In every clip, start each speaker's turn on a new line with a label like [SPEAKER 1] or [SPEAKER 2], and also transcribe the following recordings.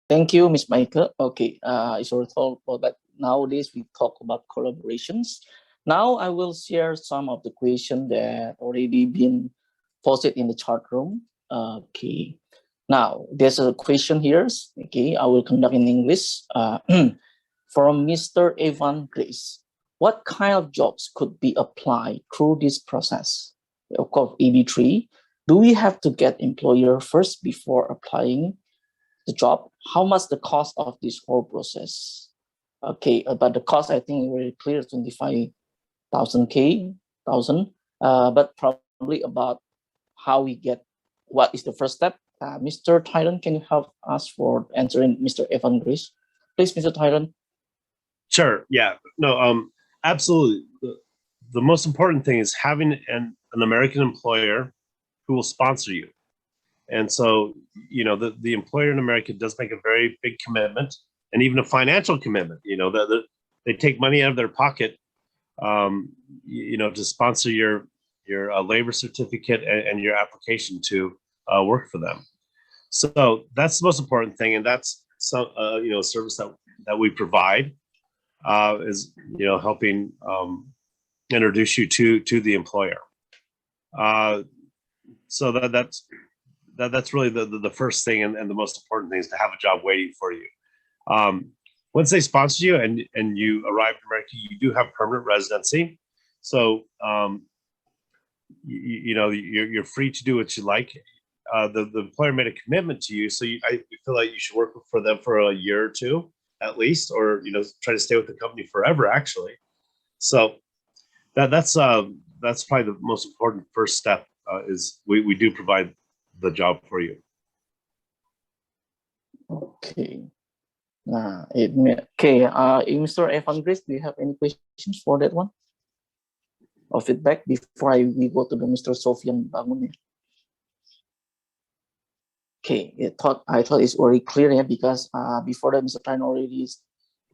[SPEAKER 1] Thank you, Ms. Mieke. Okay, it's already told, but nowadays we talk about collaborations. Now I will share some of the questions that already been posted in the chat room. Okay, now there's a question here. Okay, I will conduct in English. From Mr. Evan Grace, what kind of jobs could be applied through this process? Of course, EB-3. Do we have to get employer first before applying the job? How much the cost of this whole process? Okay, but the cost I think very clear, 25,000 thousand. But probably about how we get, what is the first step? Mr. Tyrone, can you help us for answering Mr. Evan Grace? Please, Mr. Tyrone.
[SPEAKER 2] Sure. Yeah. No. Absolutely. The most important thing is having an American employer who will sponsor you. And so, you know, the employer in America does make a very big commitment, and even a financial commitment. You know, they take money out of their pocket, you know, to sponsor your labor certificate and your application to work for them. So that's the most important thing, and that's some you know, service that we provide is, you know, helping introduce you to the employer. So that's really the first thing, and the most important thing is to have a job waiting for you. Once they sponsor you and you arrive in America, you do have permanent residency. So you know, you're free to do what you like. The employer made a commitment to you, so I feel like you should work for them for a year or two at least, or, you know, try to stay with the company forever, actually. So that's probably the most important first step, is we do provide the job for you.
[SPEAKER 1] Okay. Okay. Mr. Evan Grace, do you have any questions for that one? Or feedback before we go to the Mr. Sofian Bangun? Okay, I thought it's already clear, yeah, because before that, Mr. Tyrone already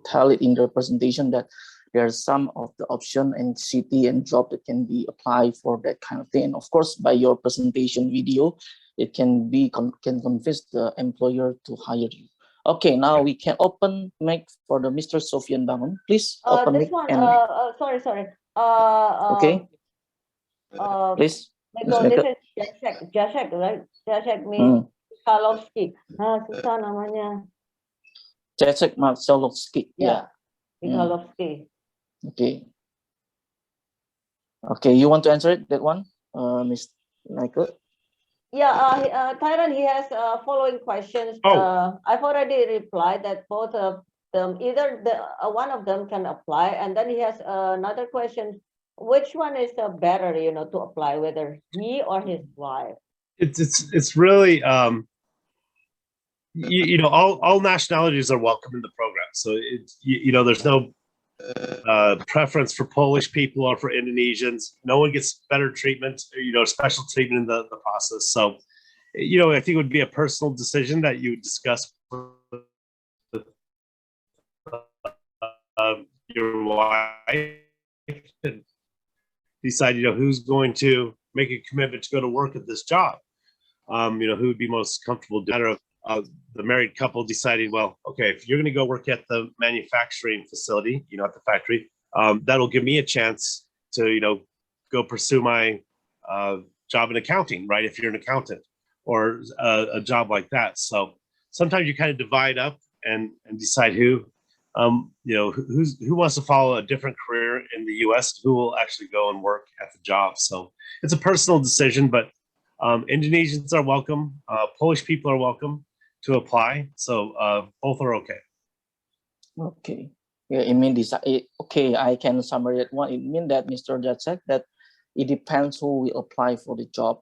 [SPEAKER 1] tell it in the presentation that there are some of the option and city and job that can be applied for that kind of thing. And of course, by your presentation video, it can convince the employer to hire you. Okay, now we can open mic for the Mr. Sofian Bangun. Please open
[SPEAKER 3] this
[SPEAKER 1] mic.
[SPEAKER 3] one.
[SPEAKER 1] And
[SPEAKER 3] sorry.
[SPEAKER 1] okay. Please.
[SPEAKER 3] Because this is Jacek, right? Jacek means Michalovsky. Susah namanya.
[SPEAKER 1] Jacek Marcelovsky.
[SPEAKER 3] Yeah. Michalovsky.
[SPEAKER 1] Okay. Okay, you want to answer it, that one, Ms. Michael?
[SPEAKER 3] Yeah, Tyrone, he has following questions. I've already replied that both of them, either one of them can apply, and then he has another question. Which one is better, you know, to apply, whether he or his wife?
[SPEAKER 2] It's really you know, all nationalities are welcome in the program. So it's, you know, there's no preference for Polish people or for Indonesians. No one gets better treatment, you know, special treatment in the process. So, you know, I think it would be a personal decision that you would discuss with your wife and decide, you know, who's going to make a commitment to go to work at this job. You know, who would be most comfortable. Matter of the married couple deciding, well, okay, if you're going to go work at the manufacturing facility, you know, at the factory, that'll give me a chance to, you know, go pursue my job in accounting, right? If you're an accountant, or a job like that. So sometimes you kind of divide up and decide who, you know, who wants to follow a different career in the U.S., who will actually go and work at the job. So it's a personal decision, but Indonesians are welcome. Polish people are welcome to apply. So both are okay.
[SPEAKER 1] Okay. Yeah, it means okay, I can summarize that one. It means that Mr. Jacek, that it depends who will apply for the job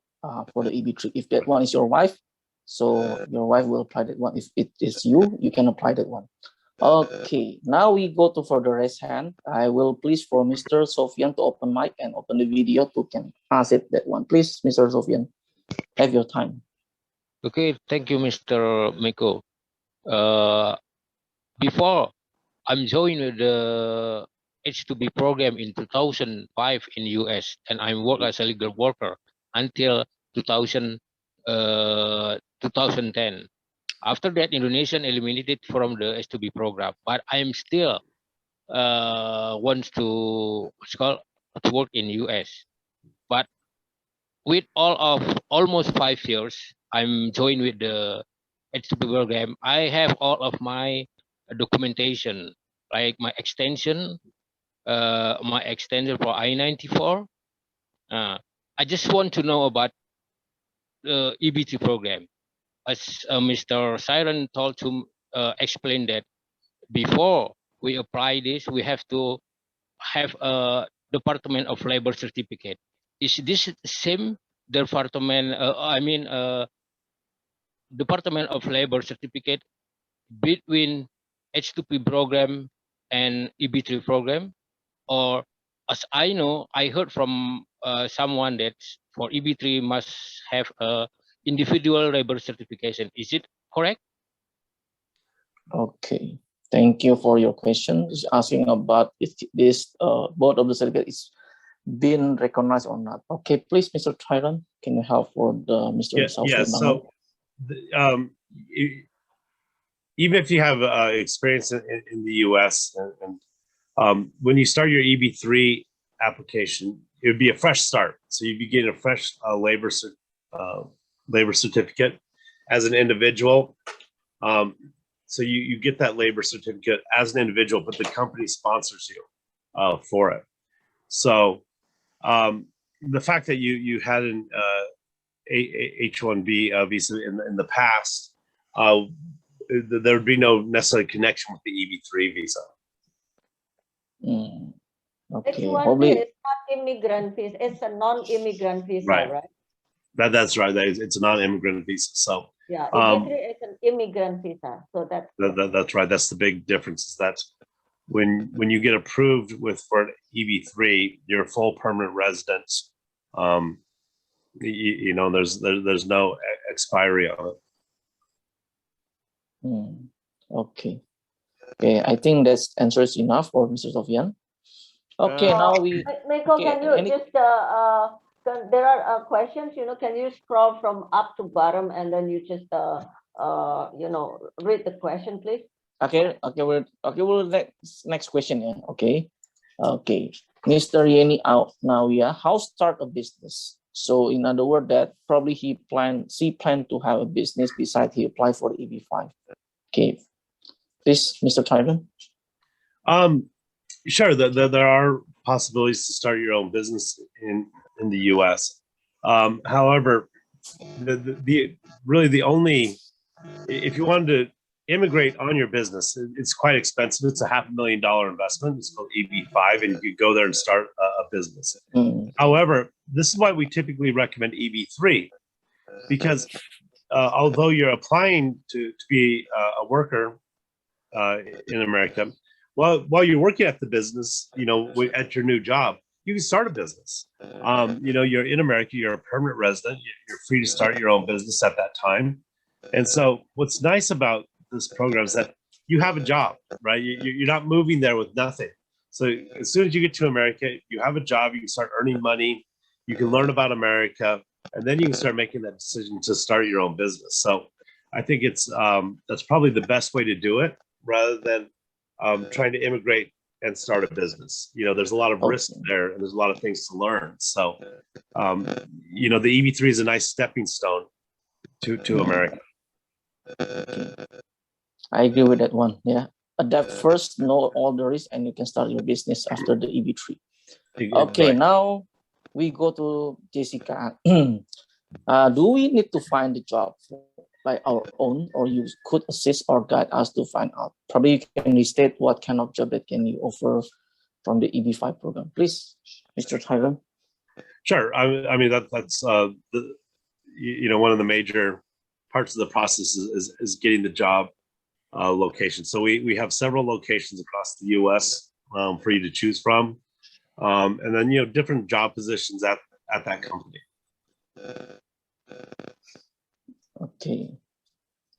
[SPEAKER 1] for the EB-3. If that one is your wife, so your wife will apply that one. If it is you, you can apply that one. Okay, now we go to for the raise hand. I will please for Mr. Sofian to open mic and open the video to can ask it that one. Please, Mr. Sofian, have your time.
[SPEAKER 4] Okay, thank you, Mr. Meco. Before I'm joined the H2B program in 2005 in US, and I worked as a legal worker until 2010. After that, Indonesian eliminated from the S2B program, but I'm still wants to what's called to work in US. But with all of almost 5 years, I'm joined with the S2B program. I have all of my documentation, like my extension for I-94. I just want to know about the EB-3 program. As Mr. Siren told to explain that before we apply this, we have to have a Department of Labor certificate. Is this same department? Department of Labor certificate between H2P program and EB-3 program, or as I know, I heard from someone that for EB-3 must have a individual labor certification. Is it correct?
[SPEAKER 1] Okay, thank you for your question. It's asking about if this both of the certificates been recognized or not. Okay, please, Mr. Tyrone, can you help for the Mr.
[SPEAKER 2] Yeah. So, even if you have experience in the U.S. and when you start your EB-3 application, it would be a fresh start. So you'd be getting a fresh labor certificate as an individual. So you get that labor certificate as an individual, but the company sponsors you for it. So the fact that you had an H-1B visa in the past, there would be no necessary connection with the EB-3 visa.
[SPEAKER 1] Okay,
[SPEAKER 3] H-1B is not immigrant visa. It's a non-immigrant visa, right?
[SPEAKER 2] That's right. It's a non-immigrant visa. So
[SPEAKER 3] yeah, EB-3 is an immigrant visa. So
[SPEAKER 2] that's right. That's the big difference. Is that when you get approved for an EB-3, you're a full permanent resident. There's no expiry on it.
[SPEAKER 1] Okay. I think that answers enough for Mr. Sofyan. Okay, now we.
[SPEAKER 3] Meco, can you just there are questions. Can you scroll from up to bottom and then you just read the question, please?
[SPEAKER 1] Okay. We'll next question. Yeah. Okay. Mr. Yeni Nawia, how start a business? So in other words, that probably she planned to have a business besides he applied for the EB-5. Okay, please, Mr. Tyrone.
[SPEAKER 2] Sure. There are possibilities to start your own business in the U.S. However, the only, if you wanted to immigrate on your business, it's quite expensive. It's a $500,000 investment. It's called EB-5, and you go there and start a business. However, this is why we typically recommend EB-3, because although you're applying to be a worker in America, while you're working at the business, at your new job, you can start a business. You're in America, you're a permanent resident, you're free to start your own business at that time. And so what's nice about this program is that you have a job, right? You're not moving there with nothing. So as soon as you get to America, you have a job, you can start earning money, you can learn about America, and then you can start making that decision to start your own business. So I think that's probably the best way to do it, rather than trying to immigrate and start a business. There's a lot of risk there, and there's a lot of things to learn. So, the EB-3 is a nice stepping stone to America.
[SPEAKER 1] I agree with that one. Yeah, adapt first, know all the risks, and you can start your business after the EB-3. Okay, right. Now we go to Jessica. Do we need to find the job by our own, or you could assist or guide us to find out? Probably you can restate what kind of job that can you offer from the EB-5 program, please, Mr. Tyrone.
[SPEAKER 2] Sure. I mean that's one of the major parts of the process is getting the job location. So we have several locations across the U.S. For you to choose from, and then different job positions at that company.
[SPEAKER 1] Okay.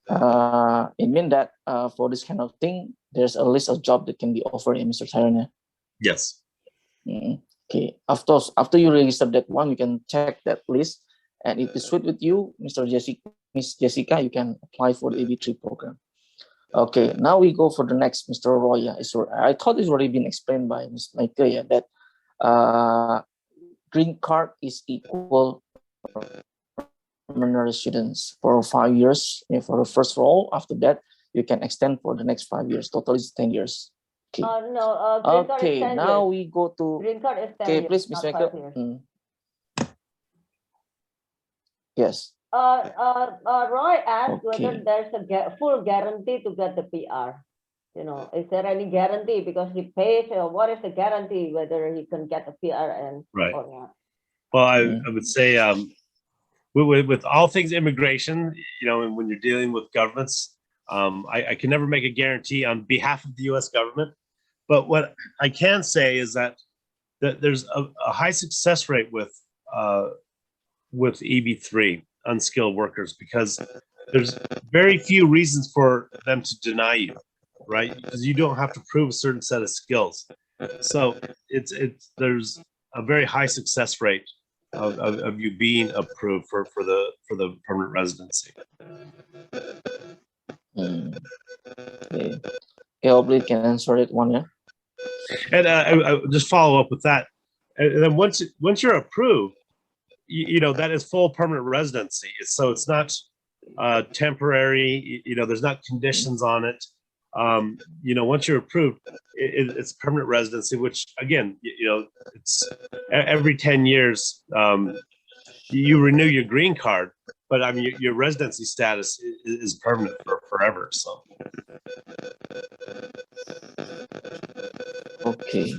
[SPEAKER 1] It means that for this kind of thing, there's a list of jobs that can be offered in Mr. Tyrone.
[SPEAKER 2] Yes.
[SPEAKER 1] Okay. After you register that one, you can check that list, And if it's suit with you, Miss Jessica, you can apply for the EB-3 program. Okay, now we go for the next, Mr. Roy. Yeah, I thought it's already been explained by Ms. Mieke, yeah, that green card is equal permanent residence for 5 years. Yeah, for the first role, after that, you can extend for the next 5 years. Total is 10 years. Okay.
[SPEAKER 3] No, green card is 10
[SPEAKER 1] now
[SPEAKER 3] years.
[SPEAKER 1] we go to.
[SPEAKER 3] Green card is 10
[SPEAKER 1] Okay,
[SPEAKER 3] years,
[SPEAKER 1] please, Ms.
[SPEAKER 3] not
[SPEAKER 1] Mieke.
[SPEAKER 3] 5 years.
[SPEAKER 1] Yes.
[SPEAKER 3] Roy asked
[SPEAKER 1] Okay.
[SPEAKER 3] whether there's a full guarantee to get the PR. You know, is there any guarantee because he pays? Or what is the guarantee whether he can get a PR and
[SPEAKER 2] Right.
[SPEAKER 3] or not?
[SPEAKER 2] Well, I would say with all things immigration, you know, and when you're dealing with governments, I can never make a guarantee on behalf of the U.S. government. But what I can say is that there's a high success rate with EB-3 unskilled workers, because there's very few reasons for them to deny you, right? Because you don't have to prove a certain set of skills. So there's a very high success rate of you being approved for the permanent residency.
[SPEAKER 1] Okay. Hopefully can answer it one, yeah.
[SPEAKER 2] And I just follow up with that. And then once you're approved, you know, that is full permanent residency. So it's not temporary. You know, there's not conditions on it. You know, once you're approved, it's permanent residency, which again, you know, it's every 10 years you renew your green card, but I mean, your residency status is permanent for forever. So.
[SPEAKER 1] Okay.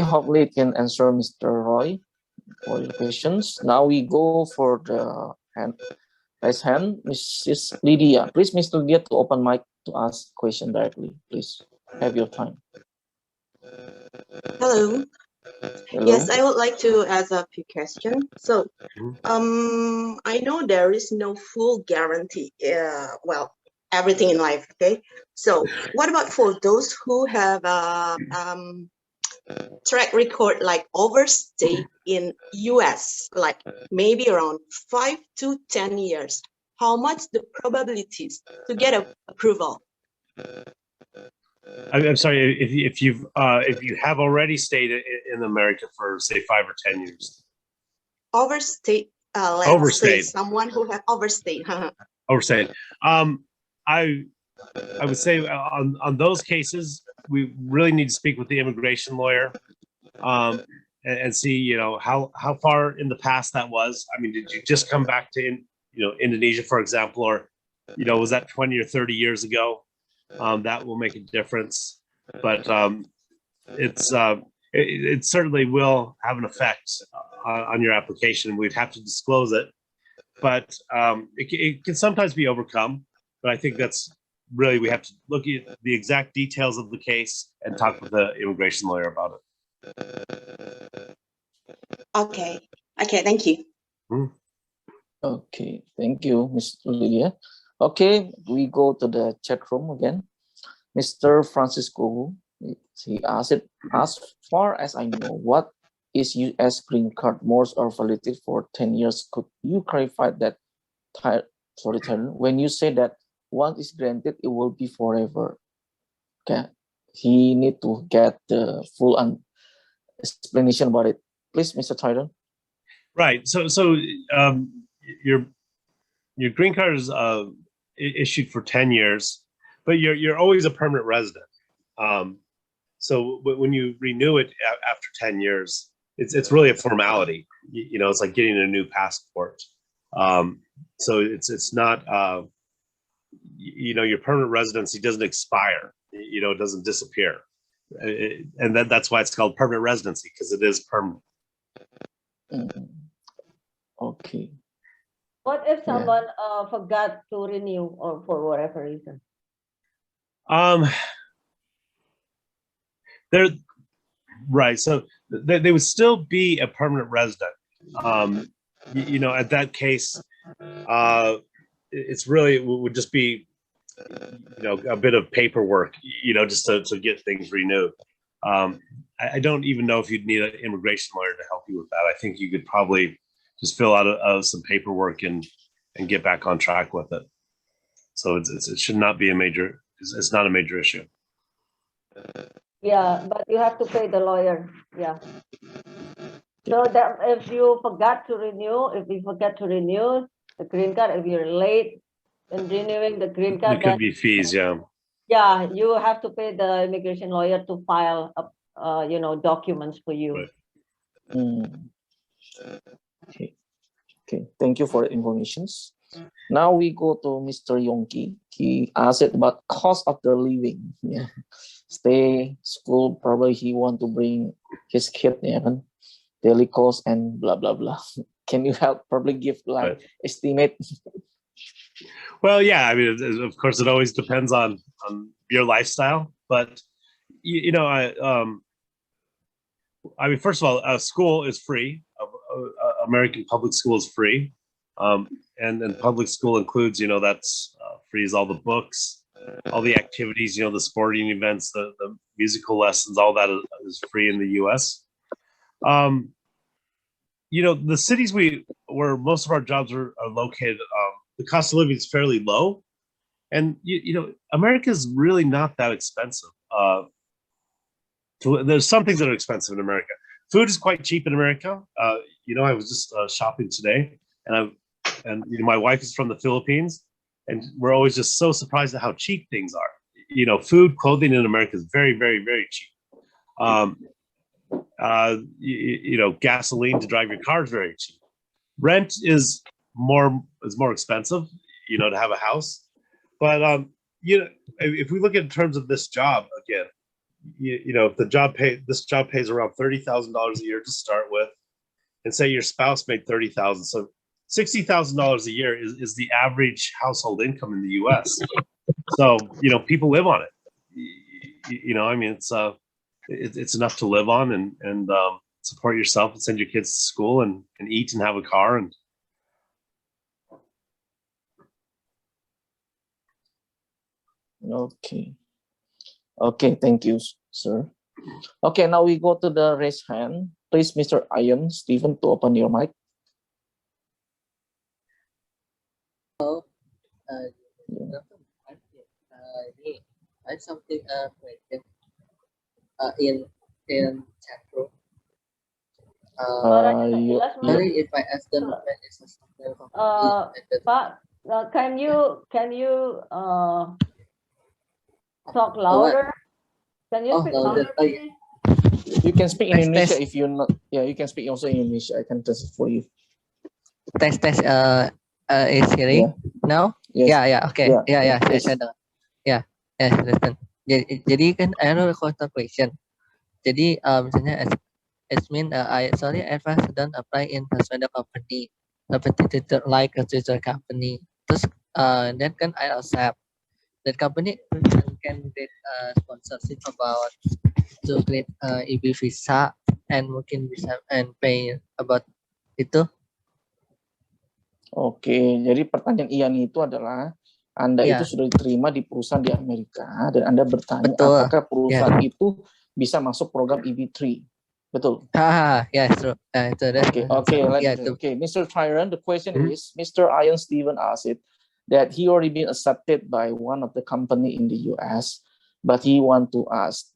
[SPEAKER 1] Hopefully it can answer Mr. Roy for your questions. Now we go for the raise hand, Mrs. Lydia. Please, Ms. Lydia, to open mic to ask question directly. Please have your time.
[SPEAKER 5] Hello. Yes, I would like to ask a few questions. So, I know there is no full guarantee. Well, everything in life. Okay. So, what about for those who have track record like overstay in US, like maybe around 5 to 10 years? How much the probabilities to get approval?
[SPEAKER 2] I'm sorry, if you have already stayed in America for say 5 or 10 years.
[SPEAKER 5] Overstayed.
[SPEAKER 2] Overstayed.
[SPEAKER 5] Someone who have overstayed.
[SPEAKER 2] Overstayed. I would say on those cases, we really need to speak with the immigration lawyer, and see, you know, how far in the past that was. I mean, did you just come back to Indonesia, for example, or, you know, was that 20 or 30 years ago? That will make a difference, but it certainly will have an effect on your application. We'd have to disclose it, but it can sometimes be overcome. But I think that's really, we have to look at the exact details of the case and talk with the immigration lawyer about it.
[SPEAKER 5] Okay, thank you.
[SPEAKER 1] Okay, thank you, Ms. Lydia. Okay, we go to the chat room again. Mr. Francisco, he asked it, as far as I know, what is U.S. green card most or validity for 10 years? Could you clarify that, Tyrone, when you say that once is granted, it will be forever? Okay, he need to get the full explanation about it. Please, Mr. Tyrone. Right,
[SPEAKER 2] so your green card is issued for 10 years, but you're always a permanent resident. So when you renew it after 10 years, it's really a formality. You know, it's like getting a new passport. So it's not, you know, your permanent residency doesn't expire. You know, it doesn't disappear. And that's why it's called permanent residency, because it is permanent.
[SPEAKER 1] Okay.
[SPEAKER 3] What if someone forgot to renew or for whatever reason?
[SPEAKER 2] They're right. So they would still be a permanent resident. You know, at that case, it's really, it would just be, you know, a bit of paperwork, you know, just to get things renewed. I don't even know if you'd need an immigration lawyer to help you with that. I think you could probably just fill out some paperwork and get back on track with it. So it should not be a major. It's not a major issue.
[SPEAKER 3] Yeah, but you have to pay the lawyer. Yeah. So that if you forgot to renew, the green card, if you're late in renewing the green card,
[SPEAKER 2] There could be fees, yeah.
[SPEAKER 3] Yeah, you have to pay the immigration lawyer to file, documents for you.
[SPEAKER 2] Right.
[SPEAKER 1] Okay. Okay. Thank you for the information. Now we go to Mr. Yongki. He asked about cost of the living. Yeah. Stay, school, probably he want to bring his kid, yeah, daily cost and blah, blah, blah. Can you help probably give like estimate?
[SPEAKER 2] Well, yeah, I mean, of course, it always depends on your lifestyle, but I mean, first of all, school is free. American public school is free, and public school includes, that's free as all the books, all the activities, the sporting events, the musical lessons, all that is free in the U.S. The cities where most of our jobs are located, the cost of living is fairly low, and America is really not that expensive. There's some things that are expensive in America. Food is quite cheap in America. I was just shopping today, and my wife is from the Philippines, and we're always just so surprised at how cheap things are. Food, clothing in America is very, very, very cheap. Gasoline to drive your car is very cheap. Rent is more expensive, to have a house. But if we look at in terms of this job again, if this job pays around $30,000 a year to start with, and say your spouse made $30,000, so $60,000 a year is the average household income in the U.S. So people live on it. I mean, it's enough to live on and support yourself and send your kids to school and eat and have a car and.
[SPEAKER 1] Okay, thank you, sir. Okay, now we go to the raise hand. Please, Mr. Ian Stephen, to open your mic.
[SPEAKER 6] Hello. I have something question. In chat room. Sorry if I ask the
[SPEAKER 3] Pak, can you talk louder? Can you speak louder, please?
[SPEAKER 1] You can speak in Indonesia if you're not. Yeah, you can speak also in Indonesia. I can test it for you.
[SPEAKER 6] Test. Is hearing now?
[SPEAKER 1] Yes.
[SPEAKER 6] Yeah. Okay. Yeah.
[SPEAKER 1] Yes.
[SPEAKER 6] Listen. Jadi kan I have a question. Jadi misalnya it mean I first don't apply in the company, like a Twitter company. Terus then kan I accept that company can get sponsorship about to create EB visa and mungkin bisa and pay about itu.
[SPEAKER 1] Oke, jadi pertanyaan Ian itu adalah Anda itu sudah diterima di perusahaan di Amerika dan Anda bertanya apakah perusahaan itu bisa masuk program EB-3. Betul.
[SPEAKER 6] Yes, true.
[SPEAKER 1] Okay, Mr. Tyrone, the question is, Mr. Ian Stephen asked it that he already been accepted by one of the company in the US, but he want to ask,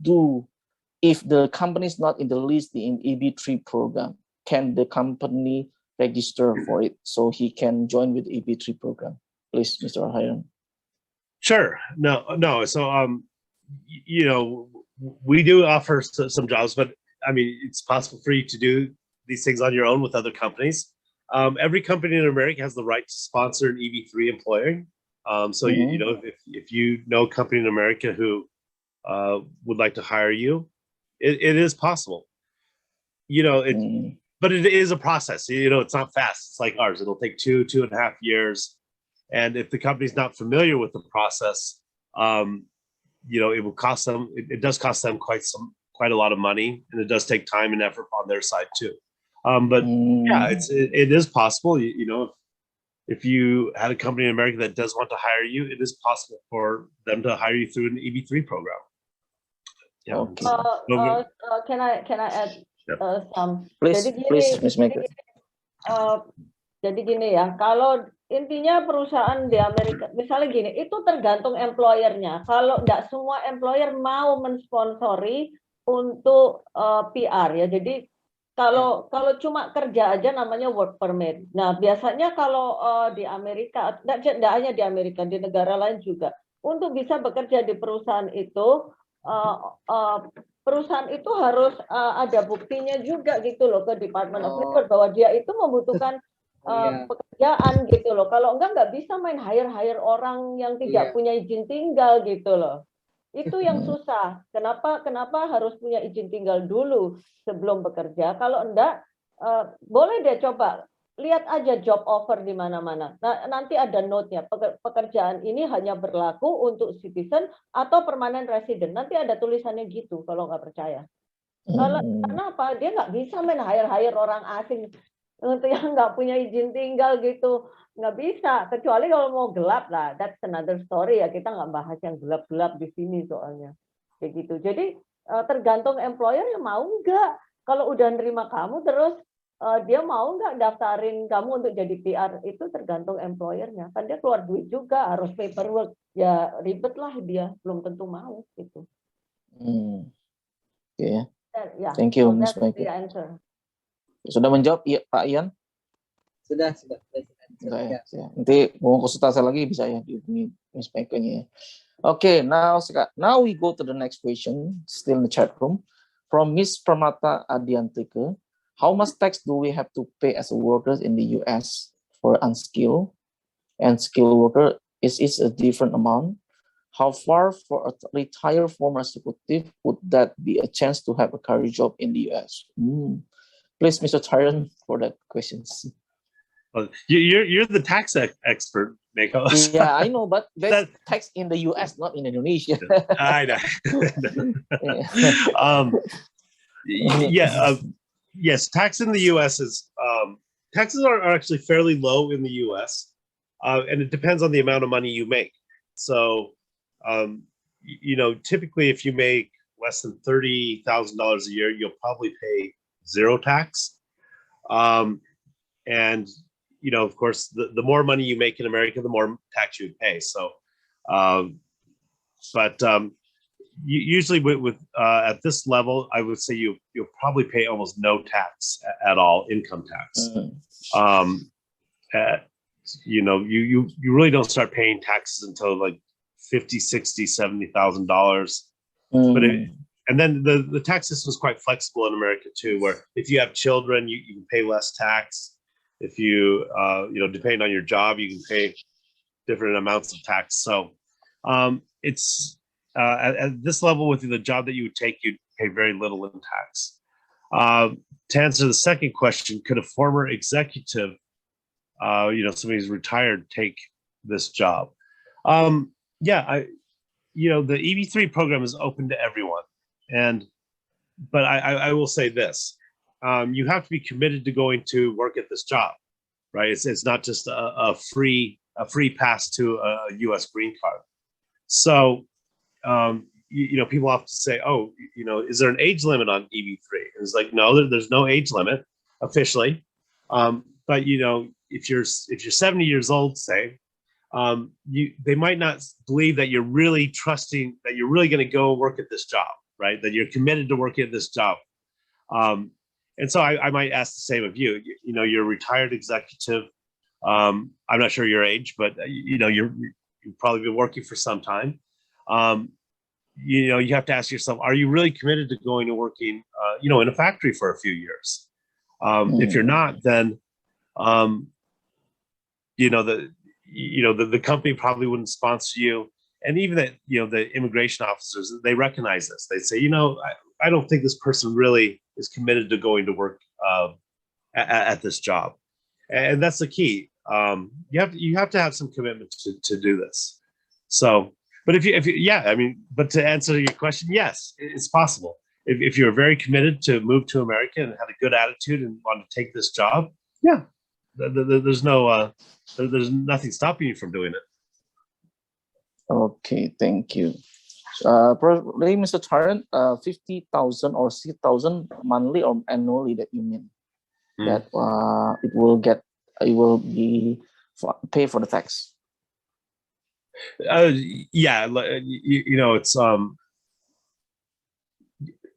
[SPEAKER 1] if the company is not in the list in EB-3 program, can the company register for it so he can join with EB-3 program? Please, Mr. Tyrone.
[SPEAKER 2] Sure. No. So, we do offer some jobs, but I mean, it's possible for you to do these things on your own with other companies. Every company in America has the right to sponsor an EB-3 employer. So if you know a company in America who would like to hire you, it is possible. But it is a process. It's not fast. It's like ours. It'll take 2.5 years. And if the company's not familiar with the process, it will cost them. It does cost them quite a lot of money, and it does take time and effort on their side too. But yeah, it is possible. If you had a company in America that does want to hire you, it is possible for them to hire you through an EB-3 program. Yeah.
[SPEAKER 1] Okay.
[SPEAKER 3] Can I add some?
[SPEAKER 1] Please, Miss Meco.
[SPEAKER 3] Jadi gini ya, kalau intinya perusahaan di Amerika, misalnya gini, itu tergantung employer-nya. Kalau tidak semua employer mau mensponsori untuk PR ya. Jadi kalau cuma kerja aja namanya work permit. Nah biasanya kalau di Amerika, tidak hanya di Amerika, di negara lain juga, untuk bisa bekerja di perusahaan itu harus ada buktinya juga gitu loh ke Department of Labor bahwa dia itu membutuhkan pekerjaan gitu loh. Kalau nggak bisa main hire orang yang tidak punya izin tinggal gitu loh. Itu yang susah. Kenapa harus punya izin tinggal dulu sebelum bekerja? Kalau enggak, boleh deh coba lihat aja job offer di mana-mana. Nah, nanti ada note-nya. Pekerjaan ini hanya berlaku untuk citizen atau permanent resident. Nanti ada tulisannya gitu kalau nggak percaya. Karena apa? Dia nggak bisa main hire orang asing untuk yang nggak punya izin tinggal gitu. Nggak bisa. Kecuali kalau mau gelap lah. That's another story ya. Kita nggak bahas yang gelap-gelap di sini soalnya. Kayak gitu. Jadi tergantung employer yang mau nggak. Kalau udah nerima kamu terus dia mau nggak daftarin kamu untuk jadi PR, itu tergantung employernya. Kan dia keluar duit juga, harus paperwork. Ya ribet lah dia, belum tentu mau gitu.
[SPEAKER 1] Oke.
[SPEAKER 3] Ya,
[SPEAKER 1] Thank you, Miss
[SPEAKER 3] Meco.
[SPEAKER 1] Sudah menjawab ya, Pak Ian?
[SPEAKER 6] Sudah.
[SPEAKER 1] Ya. Nanti mau konsultasi lagi bisa ya dihubungi Miss Meco-nya. Okay, now we go to the next question, still in the chat room, from Miss Pramata Adiantike. How much tax do we have to pay as a workers in the US for unskilled and skilled worker? Is it a different amount? How far for a retired former executive would that be a chance to have a career job in the US? Please, Mr. Tyrone, for that questions.
[SPEAKER 2] Well, you're the tax expert, Meco.
[SPEAKER 1] Yeah, I know, but that's tax in the US, not in Indonesia.
[SPEAKER 2] I know. Yes, tax in the U.S. is taxes are actually fairly low in the U.S. And it depends on the amount of money you make. So, typically if you make less than $30,000 a year, you'll probably pay zero tax. And of course, the more money you make in America, the more tax you would pay. So, usually with at this level, I would say you'll probably pay almost no tax at all, income tax. You really don't start paying taxes until like $50,000, $60,000, $70,000. And then the tax system is quite flexible in America too, where if you have children, you can pay less tax. If you depending on your job, you can pay different amounts of tax. So it's at this level, with the job that you would take, you'd pay very little in tax. To answer the second question, could a former executive, somebody who's retired, take this job? The EB-3 program is open to everyone, but I will say this: you have to be committed to going to work at this job, right? It's not just a free pass to a U.S. green card. So. People often say, "Oh, is there an age limit on EB-3?" And it's like, no, there's no age limit officially. But if you're 70 years old, say, they might not believe that you're really trusting, that you're really going to go work at this job, right? That you're committed to working at this job. And so I might ask the same of you. You're a retired executive. I'm not sure your age, but you've probably been working for some time. You have to ask yourself, are you really committed to going to working, in a factory for a few years? If you're not, then, the company probably wouldn't sponsor you. And even that, the immigration officers, they recognize this. They say, I don't think this person really is committed to going to work at this job. And that's the key. You have to have some commitment to do this. So, but but to answer your question, yes, it's possible. If you're very committed to move to America and have a good attitude and want to take this job, yeah, there's nothing stopping you from doing it.
[SPEAKER 1] Okay, thank you. Probably, Mr. Tyrone, 50,000 or 6,000 monthly or annually that you mean that it will be pay for the tax.
[SPEAKER 2] Yeah, you know, it's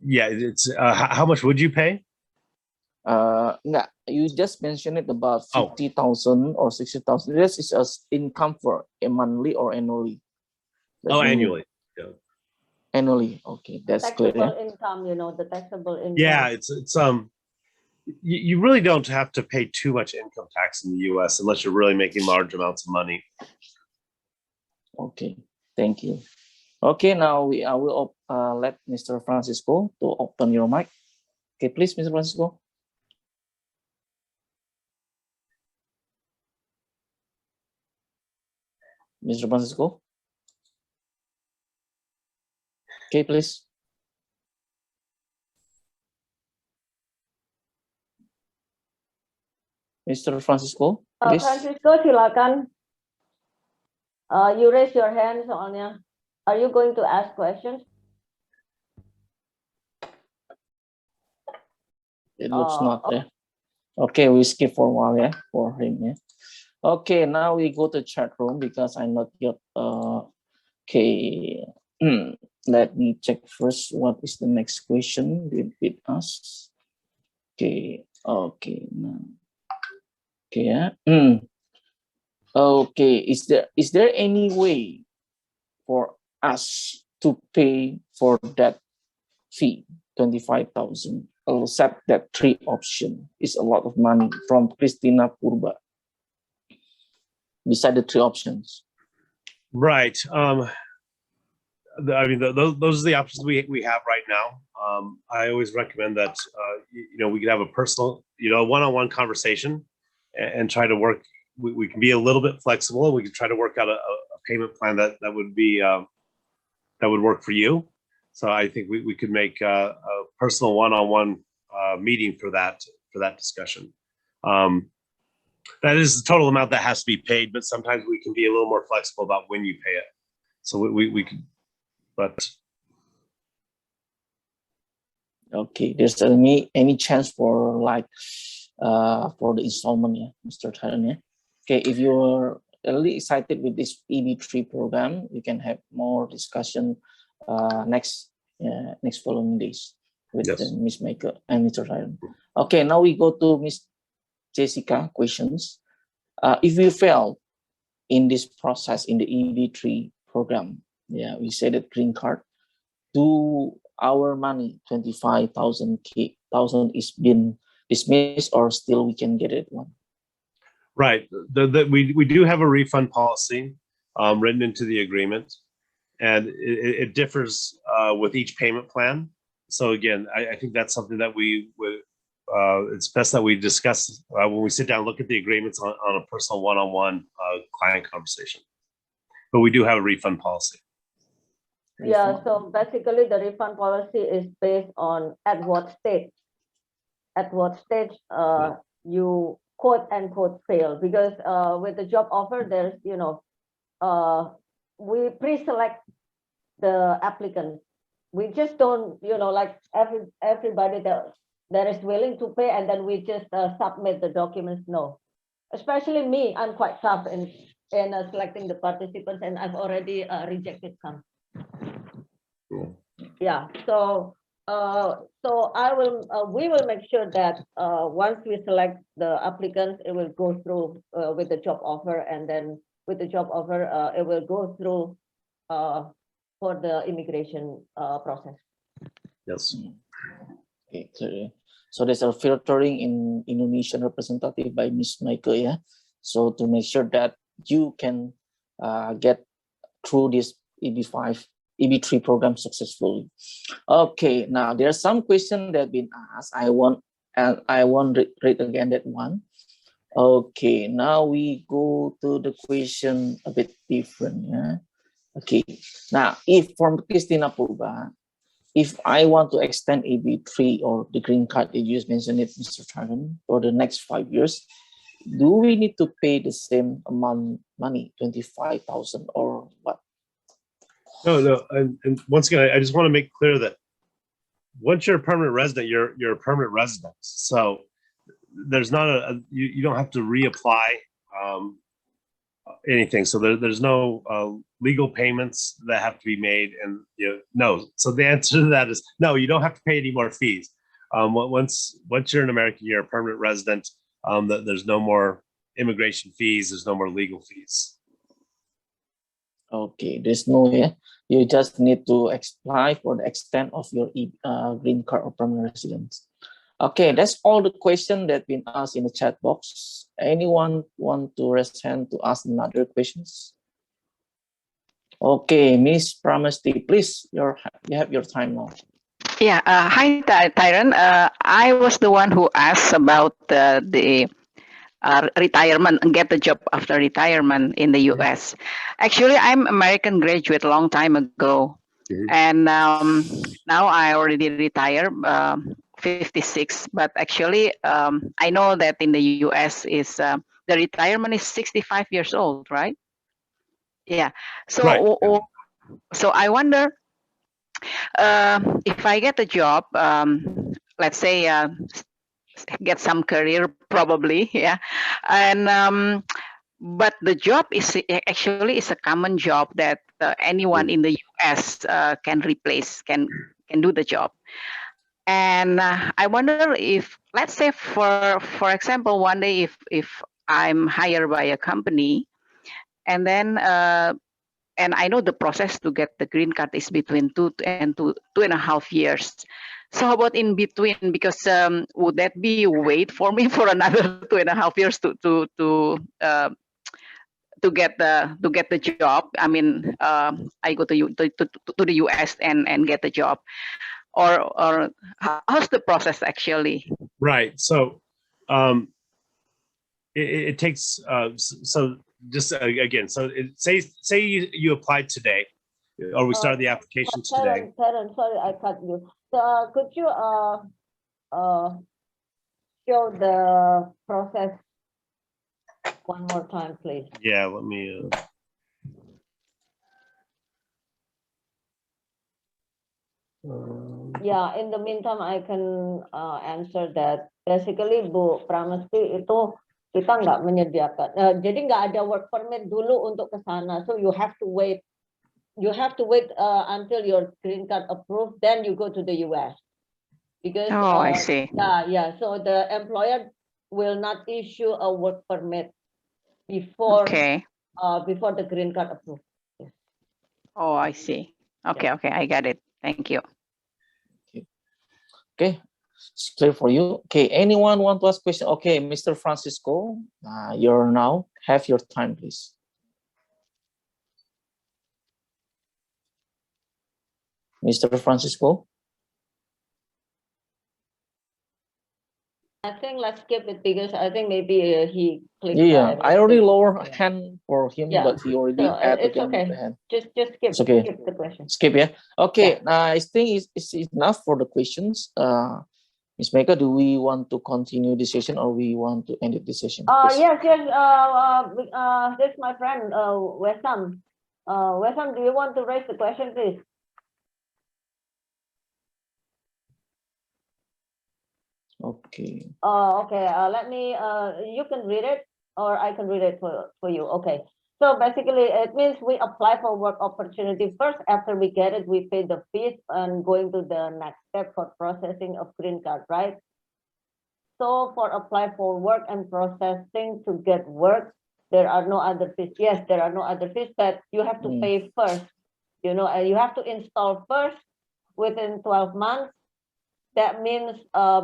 [SPEAKER 2] yeah, it's how much would you pay?
[SPEAKER 1] No, you just mentioned it about 50,000 or 60,000. This is as income for a monthly or annually.
[SPEAKER 2] Annually. Yeah.
[SPEAKER 1] Annually, okay, that's
[SPEAKER 3] taxable
[SPEAKER 1] clear. Yeah?
[SPEAKER 3] income, you know, the taxable income.
[SPEAKER 2] Yeah, it's you really don't have to pay too much income tax in the U.S. unless you're really making large amounts of money.
[SPEAKER 1] Okay, thank you. Okay, now I will let Mr. Francisco to open your mic. Okay, please, Mr. Francisco. Mr. Francisco. Okay, please. Mr. Francisco, please.
[SPEAKER 3] Francisco, silakan. You raise your hand soalnya. Are you going to ask questions?
[SPEAKER 1] It looks not there. Okay, we skip for a while, yeah, for him, yeah. Okay, now we go to chat room because I'm not yet. Okay, let me check first. What is the next question with us? Okay, okay, now. Okay, yeah. Okay, is there any way for us to pay for that fee, 25,000, except that 3 option is a lot of money from Christina Purba. Beside the 3 options.
[SPEAKER 2] Right. I mean, those are the options we have right now. I always recommend that, you know, we could have a personal, you know, one-on-one conversation and try to work. We can be a little bit flexible, and we can try to work out a payment plan that would be that would work for you. So I think we could make a personal one-on-one meeting for that discussion. That is the total amount that has to be paid, but sometimes we can be a little more flexible about when you pay it. So we could, but.
[SPEAKER 1] Okay, there's any chance for like for the installment, yeah, Mr. Tyrone, yeah? Okay, if you're really excited with this EB-3 program, we can have more discussion next following days with Ms. Mieke and Mr. Siren. Okay, now we go to Ms. Jessica questions. If we fail in this process in the EB-3 program, yeah, we said that green card, do our money 25,000 is been dismissed or still we can get it one?
[SPEAKER 2] Right. We do have a refund policy written into the agreement, and it differs with each payment plan. So again, I think that's something that we would, it's best that we discuss when we sit down and look at the agreements on a personal one-on-one client conversation. But we do have a refund policy.
[SPEAKER 3] Yeah, so basically the refund policy is based on at what stage you quote unquote fail, because with the job offer, there's, you know, we pre-select the applicants. We just don't, you know, like everybody that is willing to pay, and then we just submit the documents. No, especially me, I'm quite tough in selecting the participants, and I've already rejected some. Yeah, so we will make sure that once we select the applicants, it will go through with the job offer, and then with the job offer, it will go through for the immigration process.
[SPEAKER 2] Yes.
[SPEAKER 1] Okay, clear. So there's a filtering in Indonesian representative by Ms. Mieke, yeah. So to make sure that you can get through this EB-3 program successfully. Okay, now there are some questions that have been asked. I want read again that one. Okay, now we go to the question a bit different. Yeah. Okay, now if from Christina Purba, if I want to extend EB-3 or the green card, you just mentioned it, Mr. Tyrone, for the next 5 years, do we need to pay the same amount money, 25,000 or what?
[SPEAKER 2] No. And once again, I just want to make clear that once you're a permanent resident, you're a permanent resident. So there's not you don't have to reapply anything. So there's no legal payments that have to be made, and no. So the answer to that is no. You don't have to pay any more fees. Once you're an American, you're a permanent resident. There's no more immigration fees. There's no more legal fees.
[SPEAKER 1] Okay, there's no, you just need to apply for the extent of your green card or permanent residence. Okay, that's all the questions that been asked in the chat box. Anyone want to raise hand to ask another questions? Okay, Miss Pramesti, please, you have your time now.
[SPEAKER 7] Yeah, hi Tyrone. I was the one who asked about the retirement and get the job after retirement in the US. Actually, I'm American graduate a long time ago. And now I already retired, 56. But actually, I know that in the US is the retirement is 65 years old, right? Yeah. So,
[SPEAKER 2] right.
[SPEAKER 7] So I wonder if I get a job, let's say get some career probably, yeah, and but the job is actually is a common job that anyone in the US can replace, can do the job. And I wonder if, let's say for example, one day if I'm hired by a company, and then and I know the process to get the green card is between 2.5 years. So how about in between? Because would that be wait for me for another 2.5 years to get the job? I mean, I go to the US and get the job, or how's the process actually?
[SPEAKER 2] Right. So it takes so just again. So say you applied today, or we started the applications today.
[SPEAKER 3] Tyrone, sorry, I cut you. So could you show the process one more time, please?
[SPEAKER 2] Yeah, let me.
[SPEAKER 3] Yeah, in the meantime, I can answer that. Basically, Bu Pramesti, itu kita nggak menyediakan. Jadi nggak ada work permit dulu untuk ke sana. So you have to wait. You have to wait until your green card approved. Then you go to the US. Because
[SPEAKER 7] I see.
[SPEAKER 3] Yeah. So the employer will not issue a work permit before before the green card approved. Yes.
[SPEAKER 7] Oh, I see. Okay, I got it. Thank you.
[SPEAKER 1] Okay, it's clear for you. Okay, anyone want to ask question? Okay, Mr. Francisco, you're now have your time, please. Mr. Francisco.
[SPEAKER 3] I think let's skip it because I think maybe he clicked.
[SPEAKER 1] Yeah, I already lower hand for him, but he already added
[SPEAKER 3] it's okay.
[SPEAKER 1] the hand.
[SPEAKER 3] Just skip.
[SPEAKER 1] Okay.
[SPEAKER 3] Skip the question.
[SPEAKER 1] Skip, yeah. Okay, I think it's enough for the questions. Ms. Meco, do we want to continue the session or we want to end the session?
[SPEAKER 3] Yes. This is my friend Wesam. Wesam, do you want to raise the question, please?
[SPEAKER 1] Okay.
[SPEAKER 3] Okay. Let me. You can read it, or I can read it for you. Okay. So basically, it means we apply for work opportunity first. After we get it, we pay the fees and going to the next step for processing of green card, right? So for apply for work and processing to get work, there are no other fees. Yes, there are no other fees, but you have to pay first. You know, you have to install first within 12 months. That means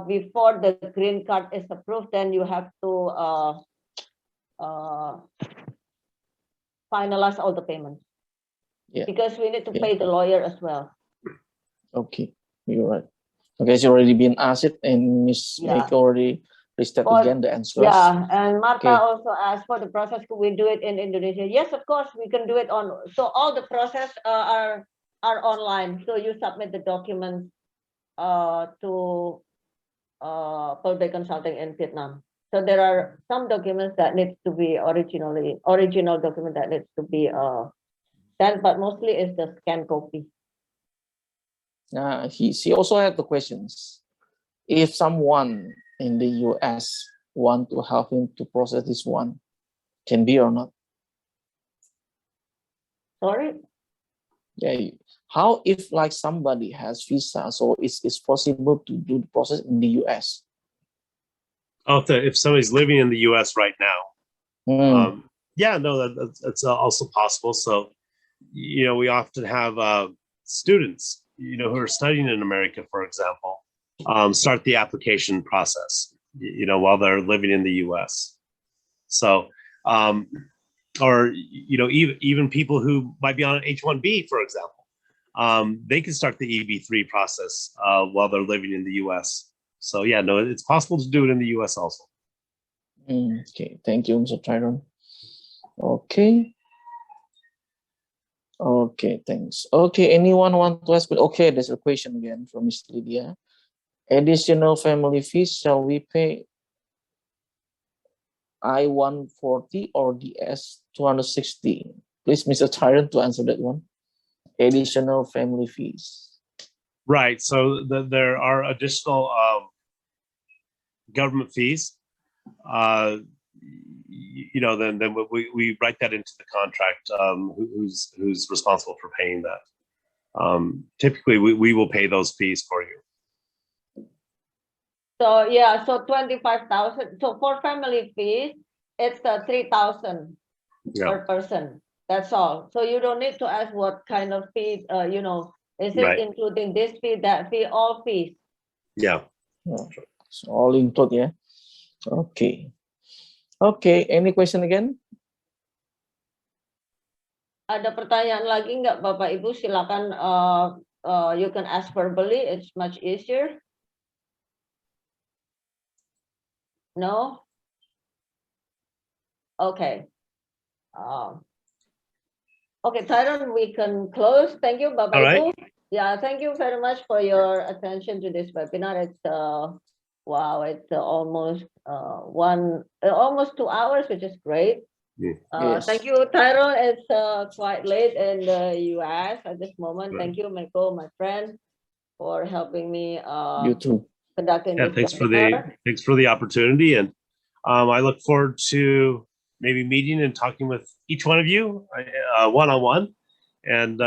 [SPEAKER 3] before the green card is approved, then you have to finalize all the payments. Yeah. Because we need to pay the lawyer as well.
[SPEAKER 1] Okay, you're right. Okay, it's already been asked, and Ms. Meeke already restated again the answers.
[SPEAKER 3] Yeah, and Martha also asked for the process. Could we do it in Indonesia? Yes, of course, we can do it on. So all the process are online. So you submit the documents to Polbe Consulting in Vietnam. So there are some documents that needs to be original document that needs to be Then, but mostly it's the scanned copy.
[SPEAKER 1] She also had the questions. If someone in the US want to help him to process this one, can be or not?
[SPEAKER 3] Sorry?
[SPEAKER 1] Yeah. How if like somebody has visa, so it's possible to do the process in the US?
[SPEAKER 2] Oh, if somebody's living in the US right now, yeah, no, that's also possible. So, we often have students, who are studying in America, for example, start the application process, while they're living in the US. So, or, even people who might be on an H-1B, for example, they can start the EB-3 process while they're living in the US. So yeah, no, it's possible to do it in the US also.
[SPEAKER 1] Okay, thank you, Mr. Tyrone. Okay. Okay, thanks. Okay, anyone want to ask? Okay, there's a question again from Ms. Lydia. Additional family fees, shall we pay I-140 or DS-260? Please, Mr. Tyrone, to answer that one. Additional family fees.
[SPEAKER 2] Right, so there are additional government fees. Then we write that into the contract. Who's responsible for paying that? Typically, we will pay those fees for you.
[SPEAKER 3] So yeah, so 25,000. So for family fees, it's 3,000 per person. That's all. So you don't need to ask what kind of fee. Is it including this fee, that fee, all fees?
[SPEAKER 2] Yeah.
[SPEAKER 1] It's all included, yeah. Okay. Okay, any question again?
[SPEAKER 3] Ada pertanyaan lagi nggak, Bapak Ibu? Silakan. You can ask verbally. It's much easier. No. Okay. Okay, Tyrone, we can close. Thank you, Bapak Ibu. Yeah, thank you very much for your attention to this webinar. It's wow, it's almost almost 2 hours, which is great.
[SPEAKER 1] Yes.
[SPEAKER 3] Thank you, Tyrone. It's quite late in the US at this moment. Thank you, Meco, my friend, for helping me.
[SPEAKER 1] You too.
[SPEAKER 3] Conducting this
[SPEAKER 2] webinar. Thanks for the opportunity, and I look forward to maybe meeting and talking with each one of you one-on-one, and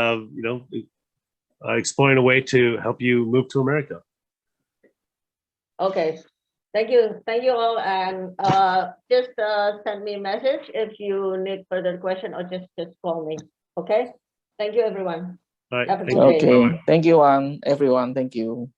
[SPEAKER 2] exploring a way to help you move to America.
[SPEAKER 3] Okay. Thank you all, and just send me a message if you need further question, or just call me. Okay. Thank you, everyone.
[SPEAKER 2] All right.
[SPEAKER 3] Have a good day.
[SPEAKER 1] Okay. Thank you, everyone. Thank you.